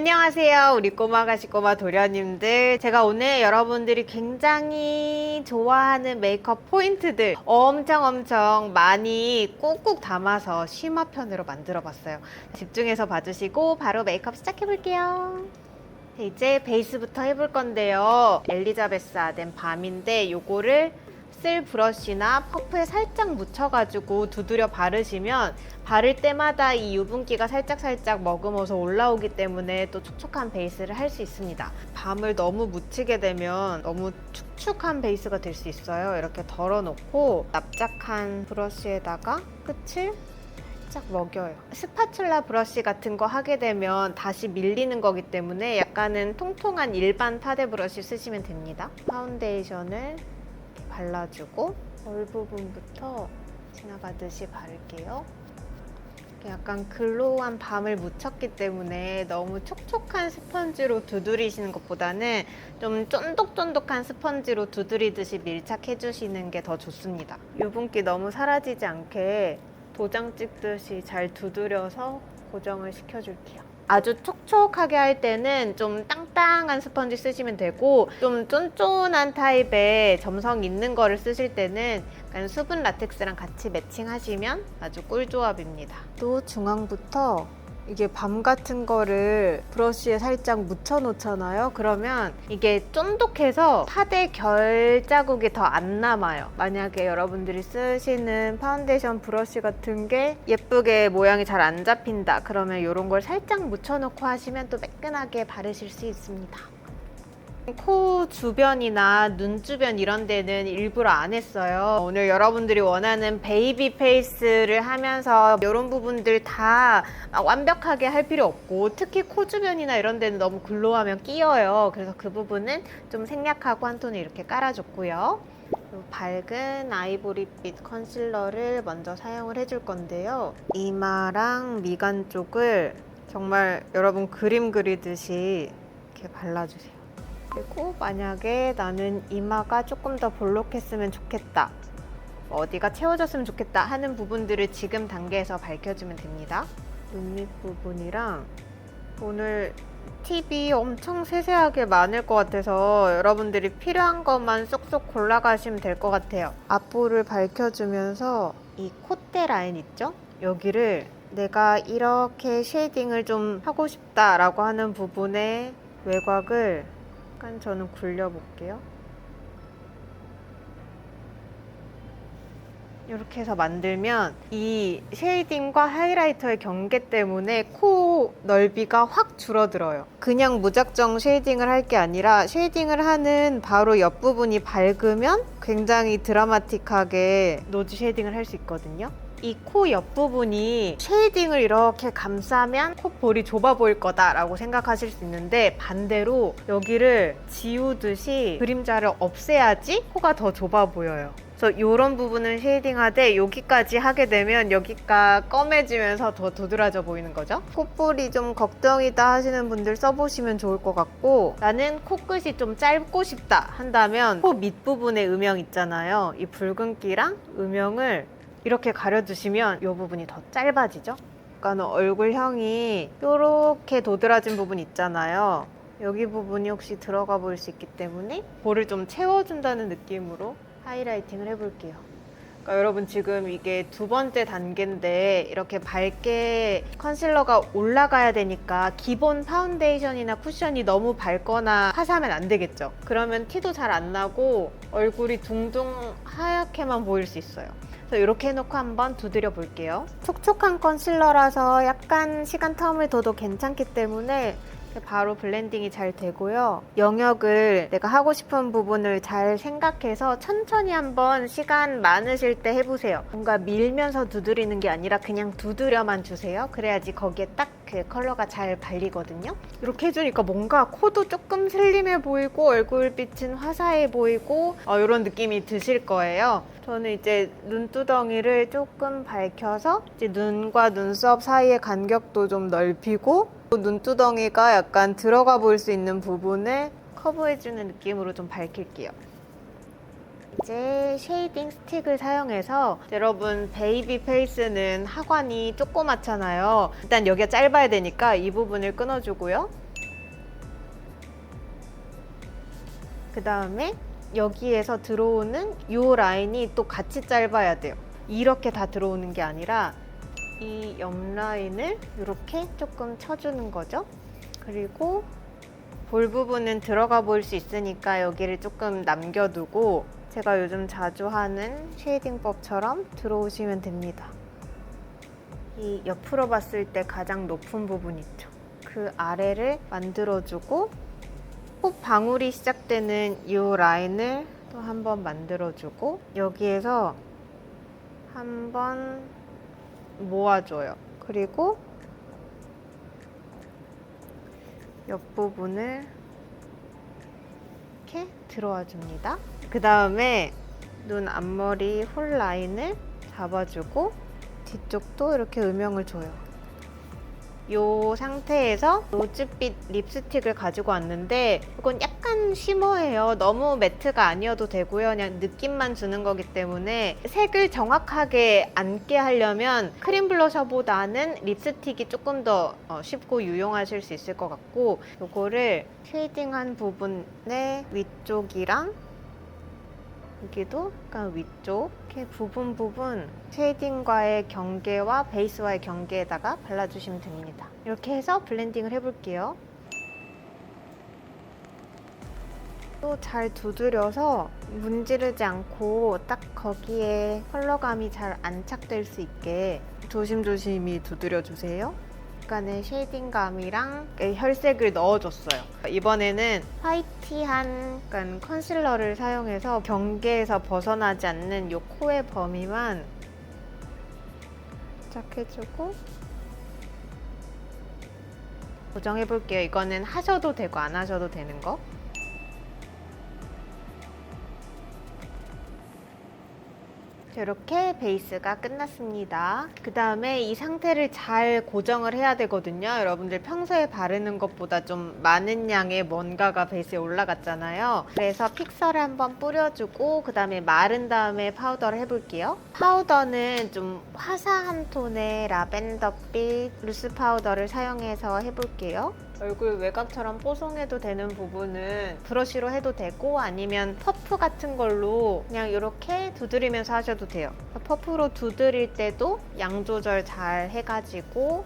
안녕하세요, 우리 꼬마가시 꼬마 도련님들. 제가 오늘 여러분들이 굉장히 좋아하는 메이크업 포인트들 엄청 많이 꾹꾹 담아서 쉬머편으로 만들어 봤어요. 집중해서 봐주시고 바로 메이크업 시작해 볼게요. 이제 베이스부터 해볼 건데요, 엘리자베스 아덴 밤인데 요거를 쓸 브러쉬나 퍼프에 살짝 묻혀가지고 두드려 바르시면 바를 때마다 이 유분기가 살짝 머금어서 올라오기 때문에 또 촉촉한 베이스를 할 수 있습니다. 밤을 너무 묻히게 되면 너무 축축한 베이스가 될 수 있어요. 이렇게 덜어놓고 납작한 브러쉬에다가 끝을 살짝 먹여요. 스파츌라 브러쉬 같은 거 하게 되면 다시 밀리는 거기 때문에 약간은 통통한 일반 파데 브러쉬 쓰시면 됩니다. 파운데이션을 발라주고 얼 부분부터 지나가듯이 바를게요. 약간 글로우한 밤을 묻혔기 때문에 너무 촉촉한 스펀지로 두드리시는 것보다는 좀 쫀득쫀득한 스펀지로 두드리듯이 밀착해 주시는 게 더 좋습니다. 유분기 너무 사라지지 않게 도장 찍듯이 잘 두드려서 고정을 시켜줄게요. 아주 촉촉하게 할 때는 좀 땅땅한 스펀지 쓰시면 되고, 좀 쫀쫀한 타입의 점성 있는 거를 쓰실 때는 약간 수분 라텍스랑 같이 매칭하시면 아주 꿀조합입니다. 또 중앙부터 이게 밤 같은 거를 브러쉬에 살짝 묻혀 놓잖아요. 그러면 이게 쫀득해서 파데 결 자국이 더 안 남아요. 만약에 여러분들이 쓰시는 파운데이션 브러쉬 같은 게 예쁘게 모양이 잘 안 잡힌다 그러면 이런 걸 살짝 묻혀 놓고 하시면 또 매끈하게 바르실 수 있습니다. 코 주변이나 눈 주변 이런 데는 일부러 안 했어요. 오늘 여러분들이 원하는 베이비 페이스를 하면서 이런 부분들 다 완벽하게 할 필요 없고, 특히 코 주변이나 이런 데는 너무 글로우하면 끼어요. 그래서 그 부분은 좀 생략하고 한 톤을 이렇게 깔아줬고요. 밝은 아이보리빛 컨실러를 먼저 사용을 해줄 건데요, 이마랑 미간 쪽을 정말 여러분 그림 그리듯이 이렇게 발라주세요. 그리고 만약에 나는 이마가 조금 더 볼록했으면 좋겠다, 어디가 채워졌으면 좋겠다 하는 부분들을 지금 단계에서 밝혀주면 됩니다. 눈밑 부분이랑 오늘 팁이 엄청 세세하게 많을 것 같아서 여러분들이 필요한 것만 쏙쏙 골라가시면 될 것 같아요. 앞볼을 밝혀주면서 이 콧대 라인 있죠? 여기를 내가 이렇게 쉐이딩을 좀 하고 싶다라고 하는 부분의 외곽을 약간 저는 굴려볼게요. 이렇게 해서 만들면 이 쉐이딩과 하이라이터의 경계 때문에 코 넓이가 확 줄어들어요. 그냥 무작정 쉐이딩을 할 게 아니라 쉐이딩을 하는 바로 옆부분이 밝으면 굉장히 드라마틱하게 노즈 쉐이딩을 할 수 있거든요. 이 코 옆부분이 쉐이딩을 이렇게 감싸면 콧볼이 좁아 보일 거다라고 생각하실 수 있는데, 반대로 여기를 지우듯이 그림자를 없애야지 코가 더 좁아 보여요. 그래서 이런 부분을 쉐이딩하되 여기까지 하게 되면 여기가 검해지면서 더 도드라져 보이는 거죠. 콧볼이 좀 걱정이다 하시는 분들 써보시면 좋을 것 같고, 나는 코끝이 좀 짧고 싶다 한다면 코 밑부분에 음영 있잖아요. 이 붉은기랑 음영을 이렇게 가려주시면 이 부분이 더 짧아지죠. 약간 얼굴형이 이렇게 도드라진 부분 있잖아요. 여기 부분이 혹시 들어가 보일 수 있기 때문에 볼을 좀 채워준다는 느낌으로 하이라이팅을 해볼게요. 그러니까 여러분 지금 이게 두 번째 단계인데 이렇게 밝게 컨실러가 올라가야 되니까 기본 파운데이션이나 쿠션이 너무 밝거나 화사하면 안 되겠죠. 그러면 티도 잘 안 나고 얼굴이 둥둥 하얗게만 보일 수 있어요. 그래서 이렇게 해놓고 한번 두드려 볼게요. 촉촉한 컨실러라서 약간 시간 텀을 둬도 괜찮기 때문에 바로 블렌딩이 잘 되고요. 영역을 내가 하고 싶은 부분을 잘 생각해서 천천히 한번 시간 많으실 때 해보세요. 뭔가 밀면서 두드리는 게 아니라 그냥 두드려만 주세요. 그래야지 거기에 딱 그 컬러가 잘 발리거든요. 이렇게 해주니까 뭔가 코도 조금 슬림해 보이고 얼굴빛은 화사해 보이고 이런 느낌이 드실 거예요. 저는 이제 눈두덩이를 조금 밝혀서 이제 눈과 눈썹 사이의 간격도 좀 넓히고, 눈두덩이가 약간 들어가 보일 수 있는 부분을 커버해주는 느낌으로 좀 밝힐게요. 이제 쉐이딩 스틱을 사용해서, 여러분 베이비 페이스는 하관이 조그맣잖아요. 일단 여기가 짧아야 되니까 이 부분을 끊어주고요. 그 다음에 여기에서 들어오는 이 라인이 또 같이 짧아야 돼요. 이렇게 다 들어오는 게 아니라 이 옆 라인을 이렇게 조금 쳐주는 거죠. 그리고 볼 부분은 들어가 보일 수 있으니까 여기를 조금 남겨두고 제가 요즘 자주 하는 쉐이딩법처럼 들어오시면 됩니다. 이 옆으로 봤을 때 가장 높은 부분 있죠. 그 아래를 만들어주고 콧 방울이 시작되는 이 라인을 또 한번 만들어주고 여기에서 한번 모아줘요. 그리고 옆부분을 이렇게 들어와 줍니다. 그 다음에 눈 앞머리 홀 라인을 잡아주고 뒤쪽도 이렇게 음영을 줘요. 이 상태에서 로즈빛 립스틱을 가지고 왔는데 이건 약간 쉬머해요. 너무 매트가 아니어도 되고요. 그냥 느낌만 주는 거기 때문에 색을 정확하게 앉게 하려면 크림 블러셔보다는 립스틱이 조금 더 쉽고 유용하실 수 있을 것 같고 이거를 쉐이딩한 부분의 위쪽이랑 여기도 약간 위쪽 이렇게 부분 쉐이딩과의 경계와 베이스와의 경계에다가 발라주시면 됩니다. 이렇게 해서 블렌딩을 해볼게요. 또 잘 두드려서 문지르지 않고 딱 거기에 컬러감이 잘 안착될 수 있게 조심조심히 두드려 주세요. 약간의 쉐이딩감이랑 혈색을 넣어줬어요. 이번에는 화이티한 약간 컨실러를 사용해서 경계에서 벗어나지 않는 이 코의 범위만 살짝 해주고 고정해볼게요. 이거는 하셔도 되고 안 하셔도 되는 거. 이렇게 베이스가 끝났습니다. 그 다음에 이 상태를 잘 고정을 해야 되거든요. 여러분들 평소에 바르는 것보다 좀 많은 양의 뭔가가 베이스에 올라갔잖아요. 그래서 픽서를 한번 뿌려주고 그 다음에 마른 다음에 파우더를 해볼게요. 파우더는 좀 화사한 톤의 라벤더빛 루스 파우더를 사용해서 해볼게요. 얼굴 외곽처럼 뽀송해도 되는 부분은 브러쉬로 해도 되고 아니면 퍼프 같은 걸로 그냥 이렇게 두드리면서 하셔도 돼요. 퍼프로 두드릴 때도 양 조절 잘 해가지고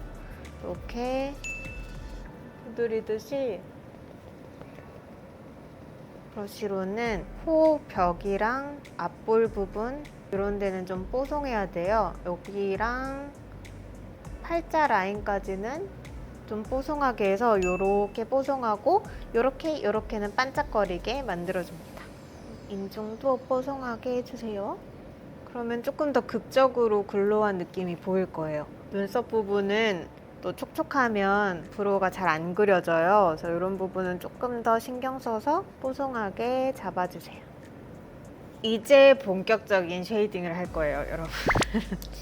이렇게 두드리듯이 브러쉬로는 코 벽이랑 앞볼 부분 이런 데는 좀 뽀송해야 돼요. 여기랑 팔자 라인까지는 좀 뽀송하게 해서 이렇게 뽀송하고 요렇게는 반짝거리게 만들어줍니다. 인중도 뽀송하게 해주세요. 그러면 조금 더 극적으로 글로우한 느낌이 보일 거예요. 눈썹 부분은 또 촉촉하면 브로우가 잘 안 그려져요. 그래서 이런 부분은 조금 더 신경 써서 뽀송하게 잡아주세요. 이제 본격적인 쉐이딩을 할 거예요, 여러분.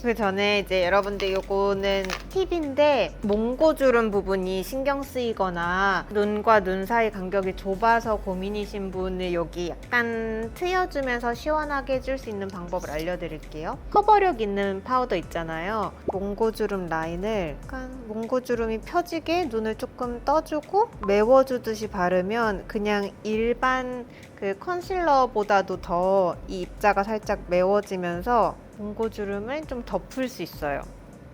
그 전에 이제 여러분들 요거는 팁인데 몽고주름 부분이 신경 쓰이거나 눈과 눈 사이 간격이 좁아서 고민이신 분을 여기 약간 트여주면서 시원하게 해줄 수 있는 방법을 알려드릴게요. 커버력 있는 파우더 있잖아요. 몽고주름 라인을 약간 몽고주름이 펴지게 눈을 조금 떠주고 메워주듯이 바르면 그냥 일반 그 컨실러보다도 더 이 입자가 살짝 메워지면서 몽고주름을 좀 덮을 수 있어요.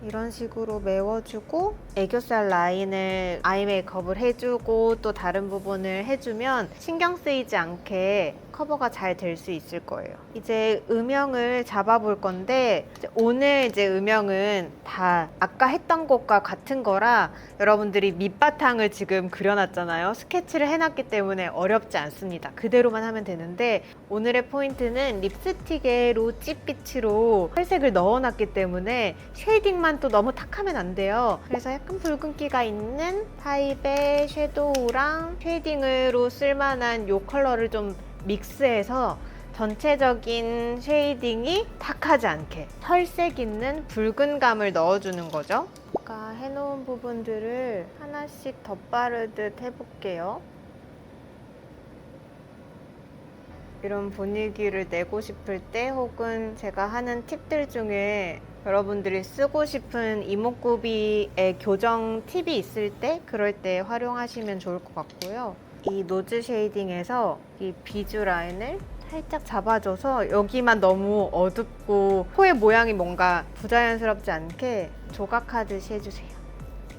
이런 식으로 메워주고 애교살 라인을 아이 메이크업을 해주고 또 다른 부분을 해주면 신경 쓰이지 않게 커버가 잘 될 수 있을 거예요. 이제 음영을 잡아볼 건데 오늘 이제 음영은 다 아까 했던 것과 같은 거라 여러분들이 밑바탕을 지금 그려놨잖아요. 스케치를 해놨기 때문에 어렵지 않습니다. 그대로만 하면 되는데 오늘의 포인트는 립스틱에 로지빛으로 혈색을 넣어놨기 때문에 쉐이딩만 또 너무 탁하면 안 돼요. 그래서 약간 붉은기가 있는 타입의 섀도우랑 쉐이딩으로 쓸만한 이 컬러를 좀 믹스해서 전체적인 쉐이딩이 탁하지 않게 혈색 있는 붉은감을 넣어주는 거죠. 아까 해놓은 부분들을 하나씩 덧바르듯 해볼게요. 이런 분위기를 내고 싶을 때 혹은 제가 하는 팁들 중에 여러분들이 쓰고 싶은 이목구비의 교정 팁이 있을 때 그럴 때 활용하시면 좋을 것 같고요. 이 노즈 쉐이딩에서 이 비주 라인을 살짝 잡아줘서 여기만 너무 어둡고 코의 모양이 뭔가 부자연스럽지 않게 조각하듯이 해주세요.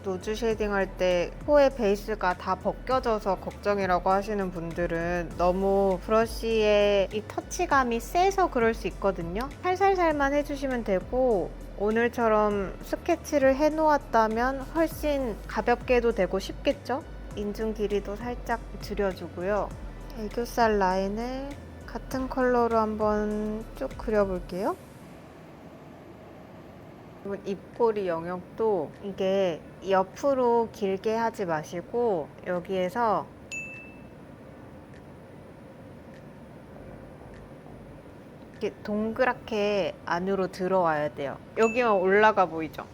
노즈 쉐이딩 할 때 코의 베이스가 다 벗겨져서 걱정이라고 하시는 분들은 너무 브러쉬의 이 터치감이 세서 그럴 수 있거든요. 살살살만 해주시면 되고, 오늘처럼 스케치를 해놓았다면 훨씬 가볍게도 되고 쉽겠죠? 인중 길이도 살짝 줄여주고요. 애교살 라인을 같은 컬러로 한번 쭉 그려볼게요. 입꼬리 영역도 이게 옆으로 길게 하지 마시고 여기에서 이렇게 동그랗게 안으로 들어와야 돼요. 여기만 올라가 보이죠?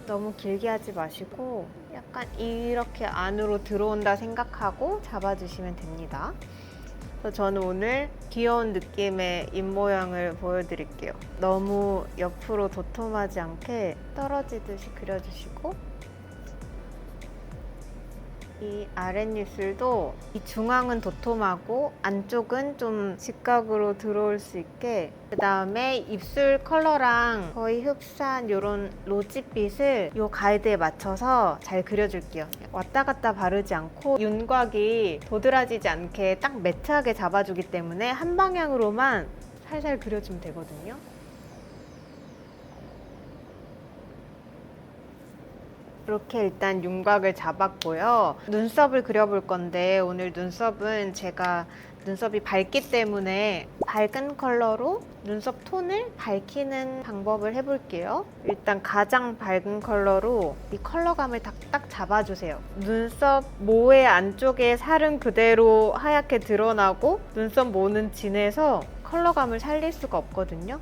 너무 길게 하지 마시고 약간 이렇게 안으로 들어온다 생각하고 잡아주시면 됩니다. 그래서 저는 오늘 귀여운 느낌의 입모양을 보여드릴게요. 너무 옆으로 도톰하지 않게 떨어지듯이 그려주시고, 이 아랫입술도 이 중앙은 도톰하고 안쪽은 좀 직각으로 들어올 수 있게, 그 다음에 입술 컬러랑 거의 흡사한 이런 로지빛을 이 가이드에 맞춰서 잘 그려줄게요. 왔다 갔다 바르지 않고 윤곽이 도드라지지 않게 딱 매트하게 잡아주기 때문에 한 방향으로만 살살 그려주면 되거든요. 이렇게 일단 윤곽을 잡았고요. 눈썹을 그려볼 건데 오늘 눈썹은 제가 눈썹이 밝기 때문에 밝은 컬러로 눈썹 톤을 밝히는 방법을 해볼게요. 일단 가장 밝은 컬러로 이 컬러감을 딱 잡아주세요. 눈썹 모의 안쪽에 살은 그대로 하얗게 드러나고 눈썹 모는 진해서 컬러감을 살릴 수가 없거든요.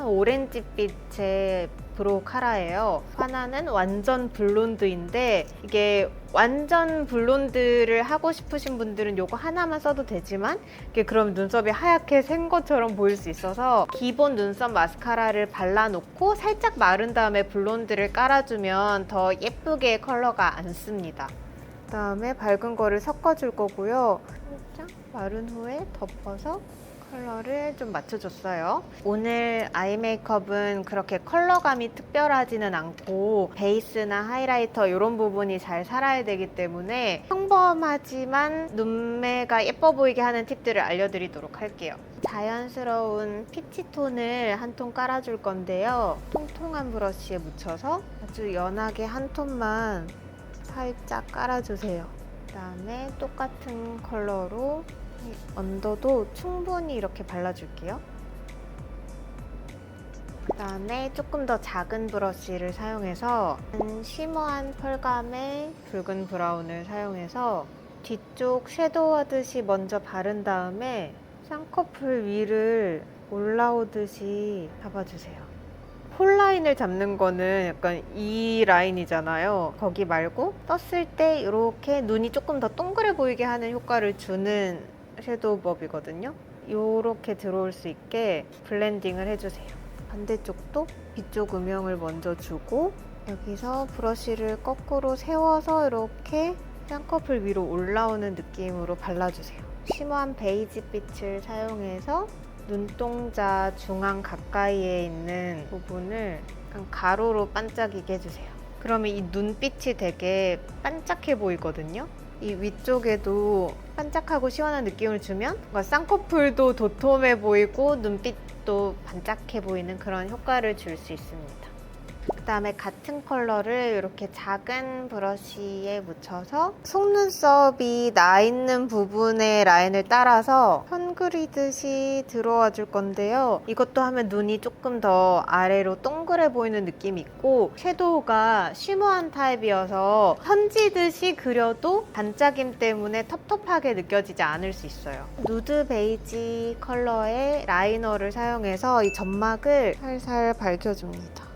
오렌지빛의 브로우 카라예요. 하나는 완전 블론드인데 이게 완전 블론드를 하고 싶으신 분들은 이거 하나만 써도 되지만 이게 그럼 눈썹이 하얗게 생 것처럼 보일 수 있어서 기본 눈썹 마스카라를 발라놓고 살짝 마른 다음에 블론드를 깔아주면 더 예쁘게 컬러가 안 씁니다. 그 다음에 밝은 거를 섞어줄 거고요. 살짝 마른 후에 덮어서 컬러를 좀 맞춰줬어요. 오늘 아이 메이크업은 그렇게 컬러감이 특별하지는 않고 베이스나 하이라이터 이런 부분이 잘 살아야 되기 때문에 평범하지만 눈매가 예뻐 보이게 하는 팁들을 알려드리도록 할게요. 자연스러운 피치톤을 한 톤 깔아줄 건데요. 통통한 브러쉬에 묻혀서 아주 연하게 한 톤만 살짝 깔아주세요. 그 다음에 똑같은 컬러로 언더도 충분히 이렇게 발라줄게요. 그 다음에 조금 더 작은 브러쉬를 사용해서 쉬머한 펄감의 붉은 브라운을 사용해서 뒤쪽 섀도우 하듯이 먼저 바른 다음에 쌍꺼풀 위를 올라오듯이 잡아주세요. 폴라인을 잡는 거는 약간 이 라인이잖아요. 거기 말고 떴을 때 이렇게 눈이 조금 더 동그래 보이게 하는 효과를 주는 섀도우법이거든요. 이렇게 들어올 수 있게 블렌딩을 해주세요. 반대쪽도 뒤쪽 음영을 먼저 주고 여기서 브러쉬를 거꾸로 세워서 이렇게 쌍꺼풀 위로 올라오는 느낌으로 발라주세요. 쉬머한 베이지 빛을 사용해서 눈동자 중앙 가까이에 있는 부분을 약간 가로로 반짝이게 해주세요. 그러면 이 눈빛이 되게 반짝해 보이거든요. 이 위쪽에도 반짝하고 시원한 느낌을 주면 뭔가 쌍꺼풀도 도톰해 보이고 눈빛도 반짝해 보이는 그런 효과를 줄 수 있습니다. 그 다음에 같은 컬러를 이렇게 작은 브러쉬에 묻혀서 속눈썹이 나 있는 부분의 라인을 따라서 편 그리듯이 들어와 줄 건데요. 이것도 하면 눈이 조금 더 아래로 동그래 보이는 느낌이 있고 섀도우가 쉬머한 타입이어서 편지듯이 그려도 반짝임 때문에 텁텁하게 느껴지지 않을 수 있어요. 누드 베이지 컬러의 라이너를 사용해서 이 점막을 살살 밝혀줍니다.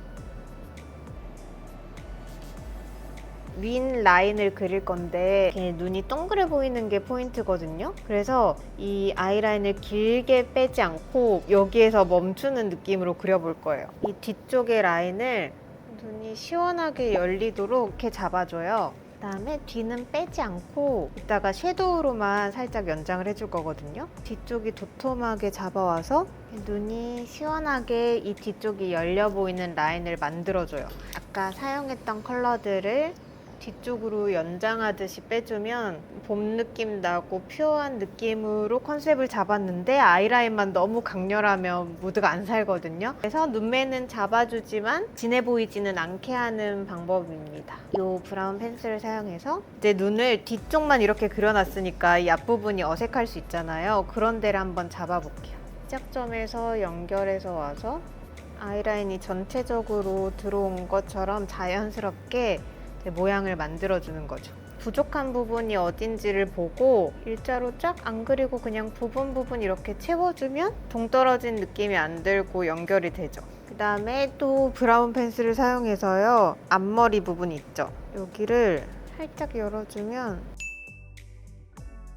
윈 라인을 그릴 건데 이렇게 눈이 동그래 보이는 게 포인트거든요. 그래서 이 아이라인을 길게 빼지 않고 여기에서 멈추는 느낌으로 그려볼 거예요. 이 뒤쪽의 라인을 눈이 시원하게 열리도록 이렇게 잡아줘요. 그다음에 뒤는 빼지 않고 이따가 섀도우로만 살짝 연장을 해줄 거거든요. 뒤쪽이 도톰하게 잡아와서 눈이 시원하게 이 뒤쪽이 열려 보이는 라인을 만들어줘요. 아까 사용했던 컬러들을 뒤쪽으로 연장하듯이 빼주면 봄 느낌 나고 퓨어한 느낌으로 컨셉을 잡았는데 아이라인만 너무 강렬하면 무드가 안 살거든요. 그래서 눈매는 잡아주지만 진해 보이지는 않게 하는 방법입니다. 이 브라운 펜슬을 사용해서 이제 눈을 뒤쪽만 이렇게 그려놨으니까 이 앞부분이 어색할 수 있잖아요. 그런 데를 한번 잡아볼게요. 시작점에서 연결해서 와서 아이라인이 전체적으로 들어온 것처럼 자연스럽게 모양을 만들어주는 거죠. 부족한 부분이 어딘지를 보고 일자로 쫙 안 그리고 그냥 부분 이렇게 채워주면 동떨어진 느낌이 안 들고 연결이 되죠. 그 다음에 또 브라운 펜슬을 사용해서요, 앞머리 부분 있죠? 여기를 살짝 열어주면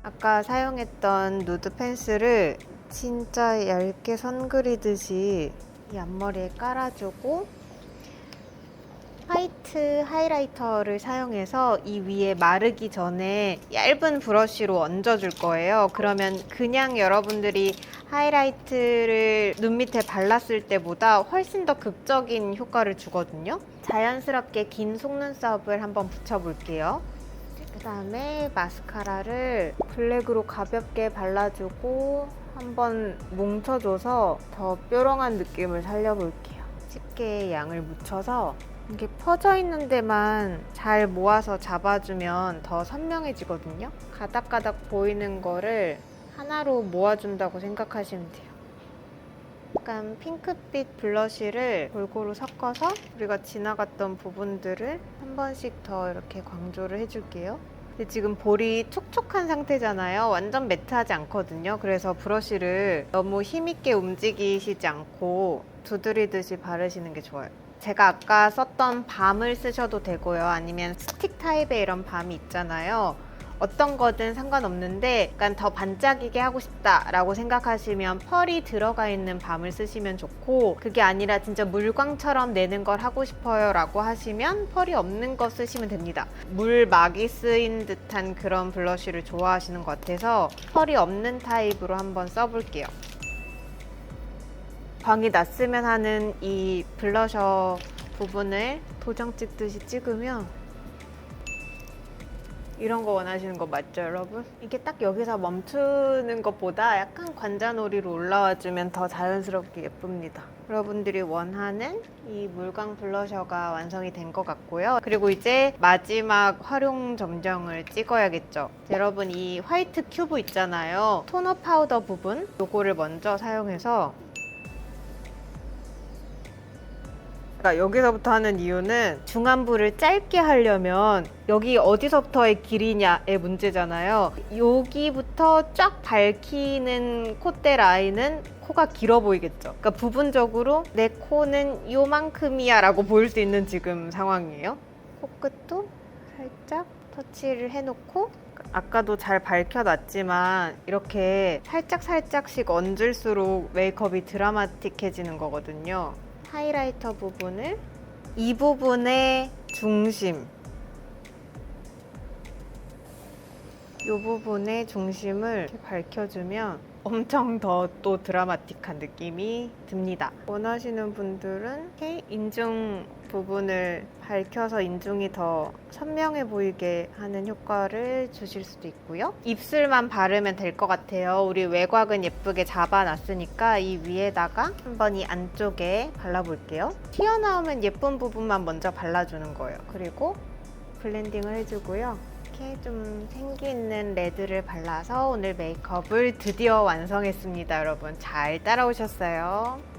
아까 사용했던 누드 펜슬을 진짜 얇게 선 그리듯이 이 앞머리에 깔아주고 화이트 하이라이터를 사용해서 이 위에 마르기 전에 얇은 브러쉬로 얹어줄 거예요. 그러면 그냥 여러분들이 하이라이트를 눈 밑에 발랐을 때보다 훨씬 더 극적인 효과를 주거든요. 자연스럽게 긴 속눈썹을 한번 붙여볼게요. 그 다음에 마스카라를 블랙으로 가볍게 발라주고 한번 뭉쳐줘서 더 뾰롱한 느낌을 살려볼게요. 집게 양을 묻혀서 이게 퍼져 있는 데만 잘 모아서 잡아주면 더 선명해지거든요. 가닥가닥 보이는 거를 하나로 모아준다고 생각하시면 돼요. 약간 핑크빛 블러쉬를 골고루 섞어서 우리가 지나갔던 부분들을 한 번씩 더 이렇게 강조를 해줄게요. 근데 지금 볼이 촉촉한 상태잖아요. 완전 매트하지 않거든요. 그래서 브러쉬를 너무 힘있게 움직이시지 않고 두드리듯이 바르시는 게 좋아요. 제가 아까 썼던 밤을 쓰셔도 되고요. 아니면 스틱 타입의 이런 밤이 있잖아요. 어떤 거든 상관없는데 약간 더 반짝이게 하고 싶다라고 생각하시면 펄이 들어가 있는 밤을 쓰시면 좋고, 그게 아니라 진짜 물광처럼 내는 걸 하고 싶어요 라고 하시면 펄이 없는 거 쓰시면 됩니다. 물막이 쓰인 듯한 그런 블러쉬를 좋아하시는 것 같아서 펄이 없는 타입으로 한번 써볼게요. 광이 났으면 하는 이 블러셔 부분을 도장 찍듯이 찍으면 이런 거 원하시는 거 맞죠, 여러분? 이게 딱 여기서 멈추는 것보다 약간 관자놀이로 올라와주면 더 자연스럽게 예쁩니다. 여러분들이 원하는 이 물광 블러셔가 완성이 된 것 같고요. 그리고 이제 마지막 활용 점정을 찍어야겠죠. 여러분, 이 화이트 큐브 있잖아요. 토너 파우더 부분, 요거를 먼저 사용해서, 그러니까 여기서부터 하는 이유는 중안부를 짧게 하려면 여기 어디서부터의 길이냐의 문제잖아요. 여기부터 쫙 밝히는 콧대 라인은 코가 길어 보이겠죠. 그러니까 부분적으로 내 코는 요만큼이야 라고 보일 수 있는 지금 상황이에요. 코끝도 살짝 터치를 해놓고, 아까도 잘 밝혀놨지만 이렇게 살짝씩 얹을수록 메이크업이 드라마틱해지는 거거든요. 하이라이터 부분을 이 부분의 중심, 이 부분의 중심을 이렇게 밝혀주면 엄청 더 또 드라마틱한 느낌이 듭니다. 원하시는 분들은 이렇게 인중 부분을 밝혀서 인중이 더 선명해 보이게 하는 효과를 주실 수도 있고요. 입술만 바르면 될 것 같아요. 우리 외곽은 예쁘게 잡아놨으니까 이 위에다가 한번 이 안쪽에 발라볼게요. 튀어나오면 예쁜 부분만 먼저 발라주는 거예요. 그리고 블렌딩을 해주고요. 이렇게 좀 생기 있는 레드를 발라서 오늘 메이크업을 드디어 완성했습니다. 여러분, 잘 따라오셨어요?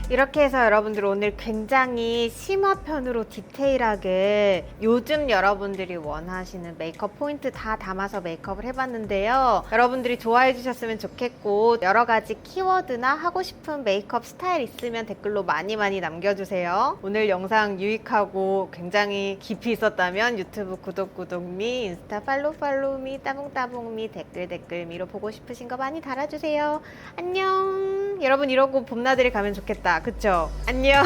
이렇게 해서 여러분들 오늘 굉장히 심화편으로 디테일하게 요즘 여러분들이 원하시는 메이크업 포인트 다 담아서 메이크업을 해봤는데요. 여러분들이 좋아해 주셨으면 좋겠고 여러 가지 키워드나 하고 싶은 메이크업 스타일 있으면 댓글로 많이 남겨주세요. 오늘 영상 유익하고 굉장히 깊이 있었다면 유튜브 구독미, 인스타 팔로우미, 따봉미, 댓글미로 보고 싶으신 거 많이 달아주세요. 안녕. 여러분 이러고 봄나들이 가면 좋겠다. 그쵸? 안녕.